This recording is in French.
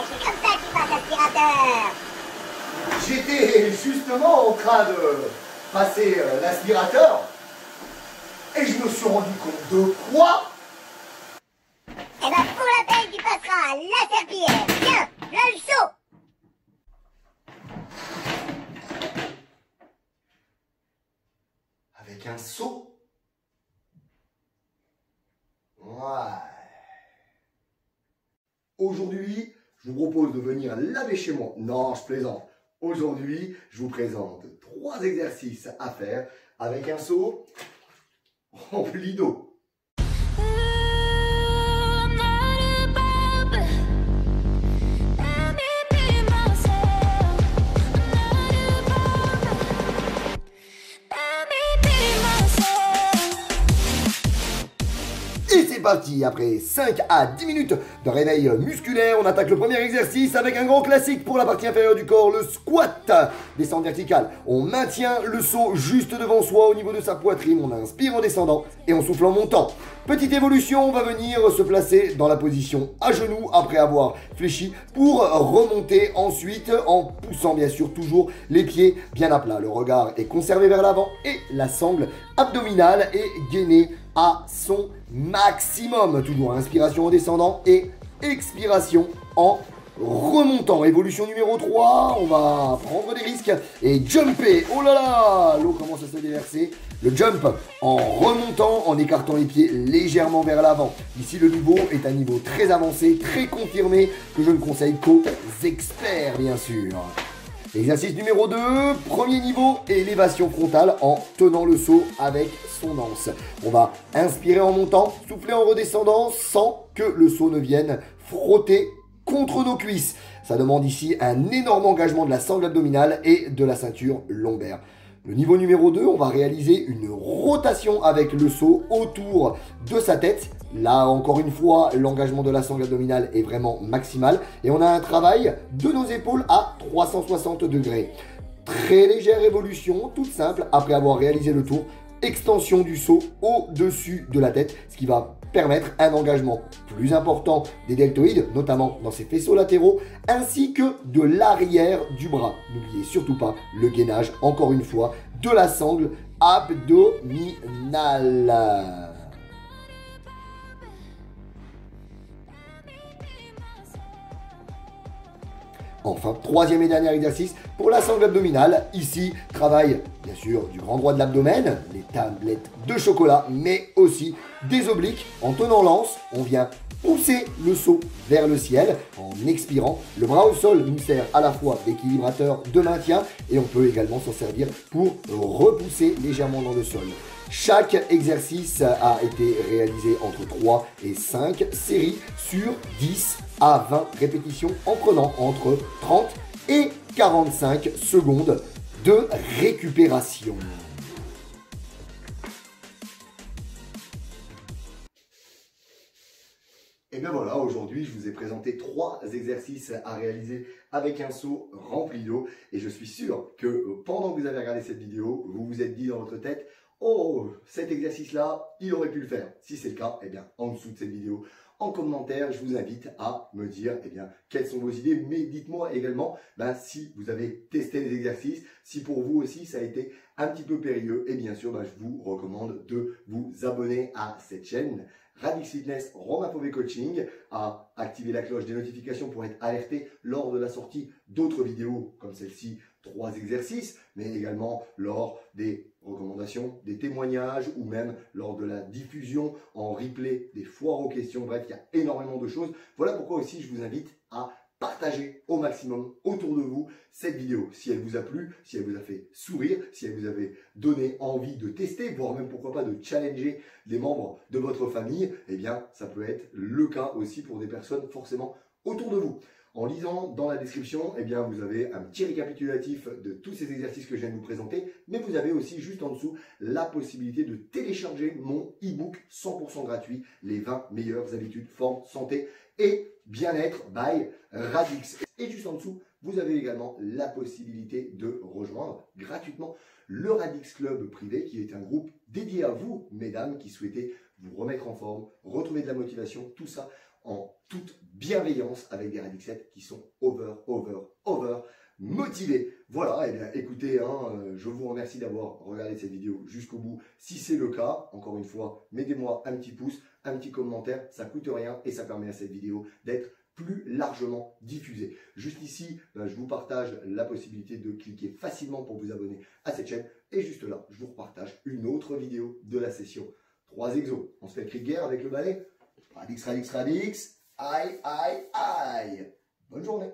c'est comme ça qu'il passe l'aspirateur. J'étais justement en train de passer l'aspirateur et je me suis rendu compte de quoi? Eh ben, pour la peine, tu passeras à la serpillière. Tiens, là le seau. Avec un seau? Ouais. Aujourd'hui, je vous propose de venir laver chez moi. Non, je plaisante. Aujourd'hui, je vous présente 3 exercices à faire avec un seau rempli d'eau. Et c'est parti, après 5 à 10 minutes de réveil musculaire, on attaque le premier exercice avec un grand classique pour la partie inférieure du corps, le squat. Descente verticale, on maintient le seau juste devant soi au niveau de sa poitrine, on inspire en descendant et on souffle en montant. Petite évolution, on va venir se placer dans la position à genoux après avoir fléchi pour remonter ensuite en poussant bien sûr toujours les pieds bien à plat. Le regard est conservé vers l'avant et la sangle abdominale est gainée à son maximum. Toujours inspiration en descendant et expiration en remontant. Évolution numéro 3, on va prendre des risques et jumper. Oh là là, l'eau commence à se déverser. Le jump en remontant, en écartant les pieds légèrement vers l'avant. Ici, le niveau est un niveau très avancé, très confirmé, que je ne conseille qu'aux experts, bien sûr. Exercice numéro 2, premier niveau, élévation frontale en tenant le seau avec son anse. On va inspirer en montant, souffler en redescendant sans que le seau ne vienne frotter contre nos cuisses. Ça demande ici un énorme engagement de la sangle abdominale et de la ceinture lombaire. Le niveau numéro 2, on va réaliser une rotation avec le seau autour de sa tête. Là, encore une fois, l'engagement de la sangle abdominale est vraiment maximal. Et on a un travail de nos épaules à 360 degrés. Très légère évolution, toute simple, après avoir réalisé le tour. Extension du seau au-dessus de la tête, ce qui va permettre un engagement plus important des deltoïdes, notamment dans ses faisceaux latéraux, ainsi que de l'arrière du bras. N'oubliez surtout pas le gainage, encore une fois, de la sangle abdominale. Enfin, troisième et dernier exercice pour la sangle abdominale. Ici, travail bien sûr du grand droit de l'abdomen, les tablettes de chocolat, mais aussi des obliques. En tenant l'anse, on vient pousser le seau vers le ciel. En expirant, le bras au sol nous sert à la fois d'équilibrateur, de maintien, et on peut également s'en servir pour repousser légèrement dans le sol. Chaque exercice a été réalisé entre 3 et 5 séries sur 10 à 20 répétitions en prenant entre 30 et 45 secondes de récupération. Et bien voilà, aujourd'hui je vous ai présenté 3 exercices à réaliser avec un seau rempli d'eau. Et je suis sûr que pendant que vous avez regardé cette vidéo, vous vous êtes dit dans votre tête: oh, cet exercice-là, il aurait pu le faire. Si c'est le cas, eh bien, en dessous de cette vidéo, en commentaire, je vous invite à me dire eh bien, quelles sont vos idées. Mais dites-moi également si vous avez testé les exercices, si pour vous aussi ça a été un petit peu périlleux. Et bien sûr, je vous recommande de vous abonner à cette chaîne Radix Fitness Romain Fauvé Coaching, à activer la cloche des notifications pour être alerté lors de la sortie d'autres vidéos comme celle-ci, 3 exercices, mais également lors des recommandations, des témoignages ou même lors de la diffusion en replay des foires aux questions. Bref, il y a énormément de choses. Voilà pourquoi aussi je vous invite à partager au maximum autour de vous cette vidéo. Si elle vous a plu, si elle vous a fait sourire, si elle vous avait donné envie de tester, voire même pourquoi pas de challenger les membres de votre famille, eh bien ça peut être le cas aussi pour des personnes forcément autour de vous. En lisant dans la description, eh bien, vous avez un petit récapitulatif de tous ces exercices que je viens de vous présenter, mais vous avez aussi juste en dessous la possibilité de télécharger mon e-book 100% gratuit, les 20 meilleures habitudes, forme, santé et bien-être by Radix. Et juste en dessous, vous avez également la possibilité de rejoindre gratuitement le Radix Club privé, qui est un groupe dédié à vous, mesdames, qui souhaitez vous remettre en forme, retrouver de la motivation, tout ça en toute bienveillance avec des Radixet qui sont over motivés. Voilà, et bien écoutez, je vous remercie d'avoir regardé cette vidéo jusqu'au bout. Si c'est le cas, encore une fois, mettez-moi un petit pouce, un petit commentaire, ça coûte rien et ça permet à cette vidéo d'être plus largement diffusée. Juste ici, je vous partage la possibilité de cliquer facilement pour vous abonner à cette chaîne. Et juste là, je vous repartage une autre vidéo de la session 3 exos. On se fait cri de guerre avec le balai. Radix, radix, radix. Aïe, aïe, aïe. Bonne journée.